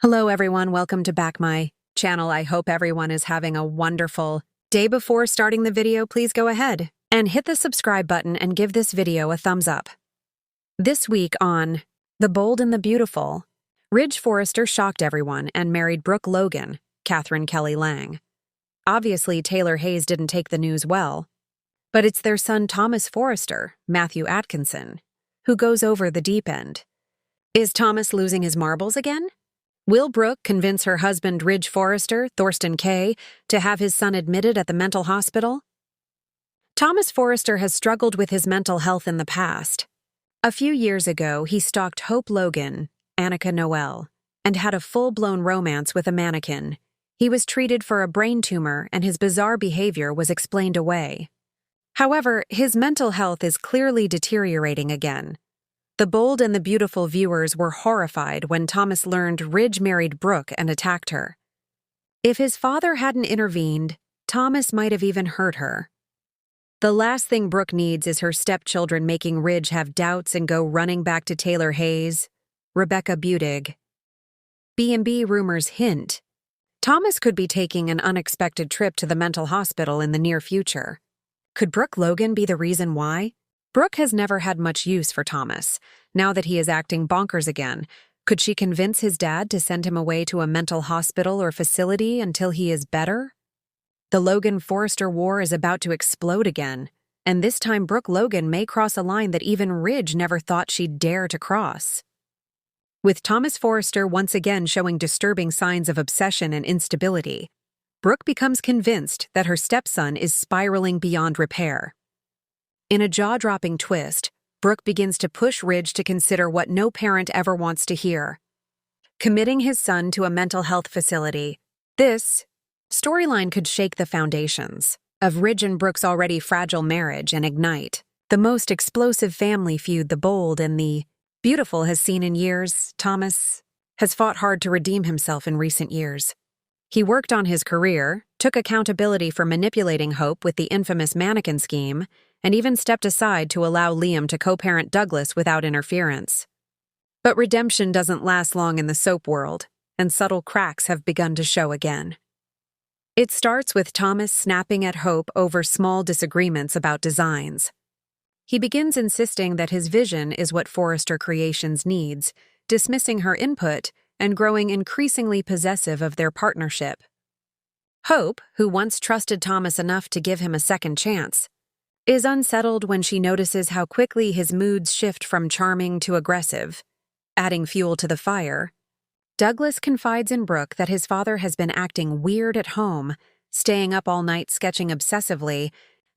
Hello everyone, welcome to back my channel. I hope everyone is having a wonderful day. Before starting the video, please go ahead and hit the subscribe button and give this video a thumbs up. This week on The Bold and the Beautiful, Ridge Forrester shocked everyone and married Brooke Logan, Catherine Kelly Lang. Obviously, Taylor Hayes didn't take the news well, but it's their son Thomas Forrester, Matthew Atkinson, who goes over the deep end. Is Thomas losing his marbles again? Will Brooke convince her husband Ridge Forrester, Thorsten Kaye, to have his son admitted at the mental hospital? Thomas Forrester has struggled with his mental health in the past. A few years ago, he stalked Hope Logan, Annika Noel, and had a full-blown romance with a mannequin. He was treated for a brain tumor and his bizarre behavior was explained away. However, his mental health is clearly deteriorating again. The Bold and the Beautiful viewers were horrified when Thomas learned Ridge married Brooke and attacked her. If his father hadn't intervened, Thomas might have even hurt her. The last thing Brooke needs is her stepchildren making Ridge have doubts and go running back to Taylor Hayes, Rebecca Budig. B&B rumors hint Thomas could be taking an unexpected trip to the mental hospital in the near future. Could Brooke Logan be the reason why? Brooke has never had much use for Thomas. Now that he is acting bonkers again, could she convince his dad to send him away to a mental hospital or facility until he is better? The Logan-Forrester war is about to explode again, and this time Brooke Logan may cross a line that even Ridge never thought she'd dare to cross. With Thomas Forrester once again showing disturbing signs of obsession and instability, Brooke becomes convinced that her stepson is spiraling beyond repair. In a jaw-dropping twist, Brooke begins to push Ridge to consider what no parent ever wants to hear: committing his son to a mental health facility. This storyline could shake the foundations of Ridge and Brooke's already fragile marriage and ignite the most explosive family feud the Bold and the Beautiful has seen in years. Thomas has fought hard to redeem himself in recent years. He worked on his career, took accountability for manipulating Hope with the infamous mannequin scheme, and even stepped aside to allow Liam to co-parent Douglas without interference. But redemption doesn't last long in the soap world, and subtle cracks have begun to show again. It starts with Thomas snapping at Hope over small disagreements about designs. He begins insisting that his vision is what Forrester Creations needs, dismissing her input and growing increasingly possessive of their partnership. Hope, who once trusted Thomas enough to give him a second chance, is unsettled when she notices how quickly his moods shift from charming to aggressive, adding fuel to the fire. Douglas confides in Brooke that his father has been acting weird at home, staying up all night sketching obsessively,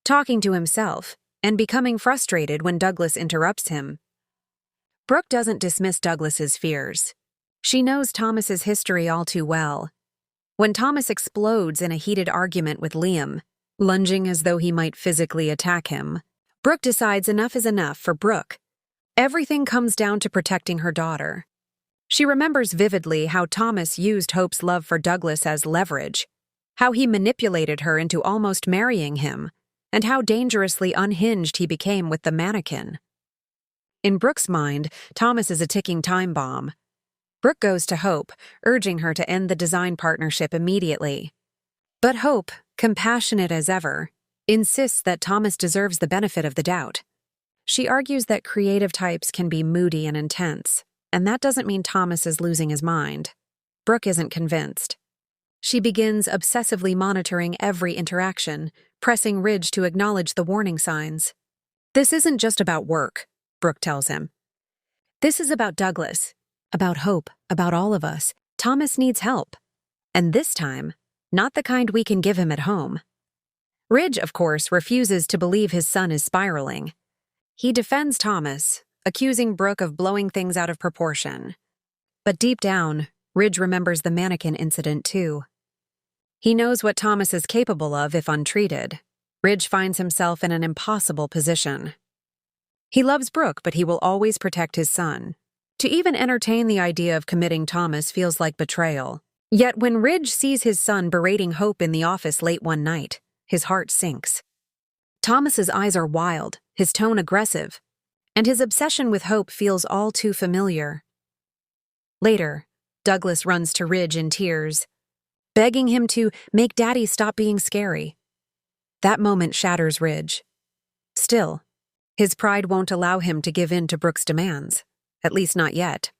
talking to himself, and becoming frustrated when Douglas interrupts him. Brooke doesn't dismiss Douglas's fears. She knows Thomas's history all too well. When Thomas explodes in a heated argument with Liam, lunging as though he might physically attack him, Brooke decides enough is enough for Brooke. Everything comes down to protecting her daughter. She remembers vividly how Thomas used Hope's love for Douglas as leverage, how he manipulated her into almost marrying him, and how dangerously unhinged he became with the mannequin. In Brooke's mind, Thomas is a ticking time bomb. Brooke goes to Hope, urging her to end the design partnership immediately. But Hope, compassionate as ever, insists that Thomas deserves the benefit of the doubt. She argues that creative types can be moody and intense, and that doesn't mean Thomas is losing his mind. Brooke isn't convinced. She begins obsessively monitoring every interaction, pressing Ridge to acknowledge the warning signs. This isn't just about work, Brooke tells him. This is about Douglas, about Hope, about all of us. Thomas needs help. And this time, not the kind we can give him at home. Ridge, of course, refuses to believe his son is spiraling. He defends Thomas, accusing Brooke of blowing things out of proportion. But deep down, Ridge remembers the mannequin incident too. He knows what Thomas is capable of if untreated. Ridge finds himself in an impossible position. He loves Brooke, but he will always protect his son. To even entertain the idea of committing Thomas feels like betrayal. Yet when Ridge sees his son berating Hope in the office late one night, his heart sinks. Thomas's eyes are wild, his tone aggressive, and his obsession with Hope feels all too familiar. Later, Douglas runs to Ridge in tears, begging him to make Daddy stop being scary. That moment shatters Ridge. Still, his pride won't allow him to give in to Brooke's demands, at least not yet.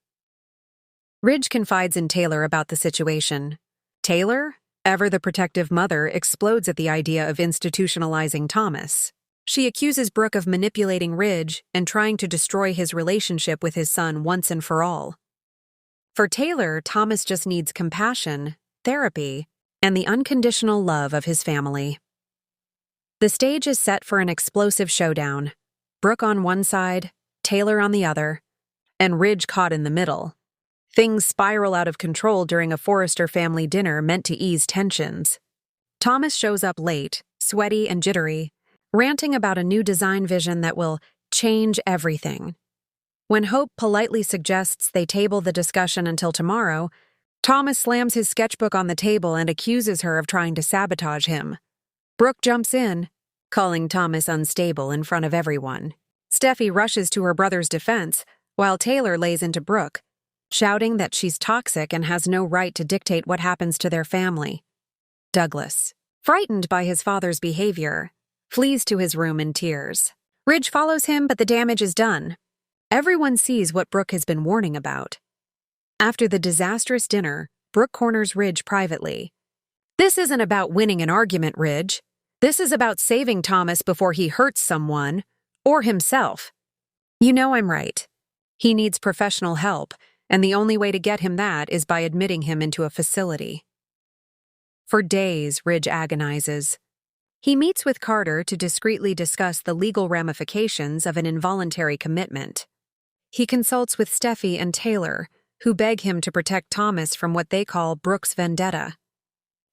Ridge confides in Taylor about the situation. Taylor, ever the protective mother, explodes at the idea of institutionalizing Thomas. She accuses Brooke of manipulating Ridge and trying to destroy his relationship with his son once and for all. For Taylor, Thomas just needs compassion, therapy, and the unconditional love of his family. The stage is set for an explosive showdown. Brooke on one side, Taylor on the other, and Ridge caught in the middle. Things spiral out of control during a Forrester family dinner meant to ease tensions. Thomas shows up late, sweaty and jittery, ranting about a new design vision that will change everything. When Hope politely suggests they table the discussion until tomorrow, Thomas slams his sketchbook on the table and accuses her of trying to sabotage him. Brooke jumps in, calling Thomas unstable in front of everyone. Steffi rushes to her brother's defense, while Taylor lays into Brooke, shouting that she's toxic and has no right to dictate what happens to their family. Douglas, frightened by his father's behavior, flees to his room in tears. Ridge follows him, but the damage is done. Everyone sees what Brooke has been warning about. After the disastrous dinner, Brooke corners Ridge privately. "This isn't about winning an argument, Ridge. This is about saving Thomas before he hurts someone, or himself. You know I'm right. He needs professional help, and the only way to get him that is by admitting him into a facility." For days, Ridge agonizes. He meets with Carter to discreetly discuss the legal ramifications of an involuntary commitment. He consults with Steffi and Taylor, who beg him to protect Thomas from what they call Brooke's vendetta.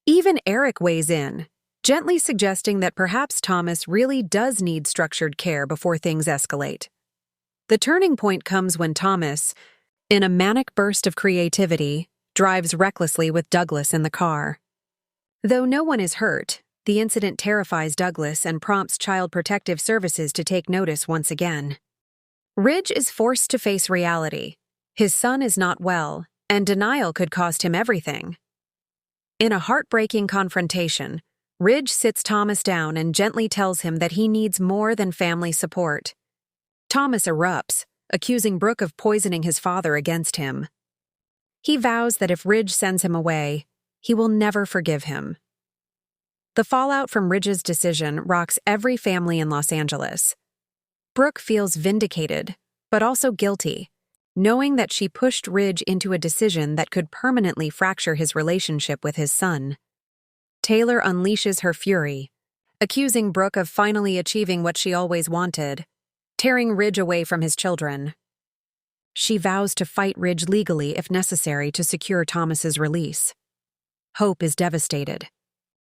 Even Eric weighs in, gently suggesting that perhaps Thomas really does need structured care before things escalate. The turning point comes when Thomas, in a manic burst of creativity, drives recklessly with Douglas in the car. Though no one is hurt, the incident terrifies Douglas and prompts Child Protective Services to take notice once again. Ridge is forced to face reality. His son is not well, and denial could cost him everything. In a heartbreaking confrontation, Ridge sits Thomas down and gently tells him that he needs more than family support. Thomas erupts, accusing Brooke of poisoning his father against him. He vows that if Ridge sends him away, he will never forgive him. The fallout from Ridge's decision rocks every family in Los Angeles. Brooke feels vindicated, but also guilty, knowing that she pushed Ridge into a decision that could permanently fracture his relationship with his son. Taylor unleashes her fury, accusing Brooke of finally achieving what she always wanted, tearing Ridge away from his children. She vows to fight Ridge legally if necessary to secure Thomas's release. Hope is devastated,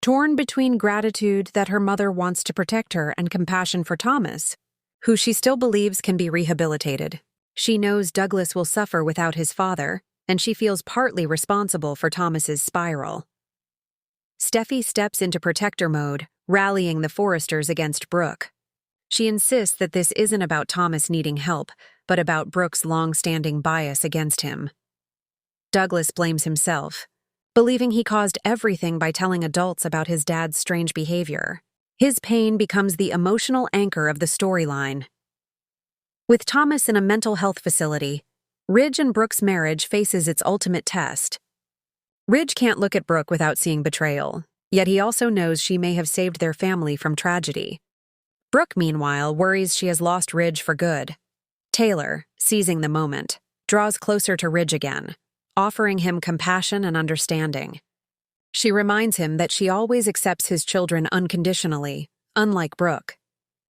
torn between gratitude that her mother wants to protect her and compassion for Thomas, who she still believes can be rehabilitated. She knows Douglas will suffer without his father, and she feels partly responsible for Thomas's spiral. Steffi steps into protector mode, rallying the Forresters against Brooke. She insists that this isn't about Thomas needing help, but about Brooke's long-standing bias against him. Douglas blames himself, believing he caused everything by telling adults about his dad's strange behavior. His pain becomes the emotional anchor of the storyline. With Thomas in a mental health facility, Ridge and Brooke's marriage faces its ultimate test. Ridge can't look at Brooke without seeing betrayal, yet he also knows she may have saved their family from tragedy. Brooke, meanwhile, worries she has lost Ridge for good. Taylor, seizing the moment, draws closer to Ridge again, offering him compassion and understanding. She reminds him that she always accepts his children unconditionally, unlike Brooke.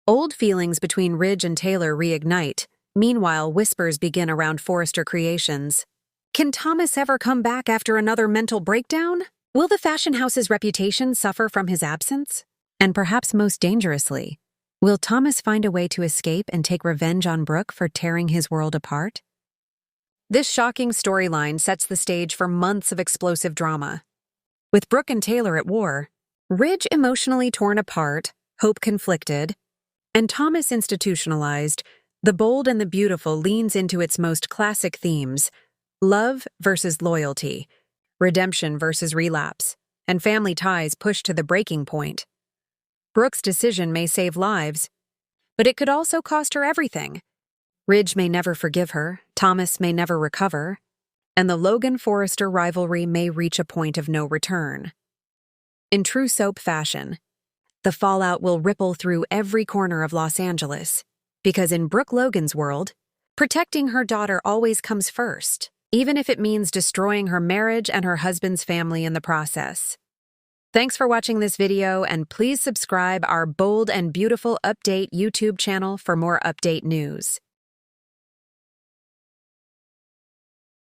Old feelings between Ridge and Taylor reignite. Meanwhile, whispers begin around Forrester Creations. Can Thomas ever come back after another mental breakdown? Will the fashion house's reputation suffer from his absence? And perhaps most dangerously, will Thomas find a way to escape and take revenge on Brooke for tearing his world apart? This shocking storyline sets the stage for months of explosive drama. With Brooke and Taylor at war, Ridge emotionally torn apart, Hope conflicted, and Thomas institutionalized, The Bold and the Beautiful leans into its most classic themes: Love versus loyalty, redemption versus relapse, and family ties pushed to the breaking point. Brooke's decision may save lives, but it could also cost her everything. Ridge may never forgive her, Thomas may never recover, and the Logan-Forrester rivalry may reach a point of no return. In true soap fashion, the fallout will ripple through every corner of Los Angeles, because in Brooke Logan's world, protecting her daughter always comes first, even if it means destroying her marriage and her husband's family in the process. Thanks for watching this video, and please subscribe our Bold and Beautiful Update YouTube channel for more update news.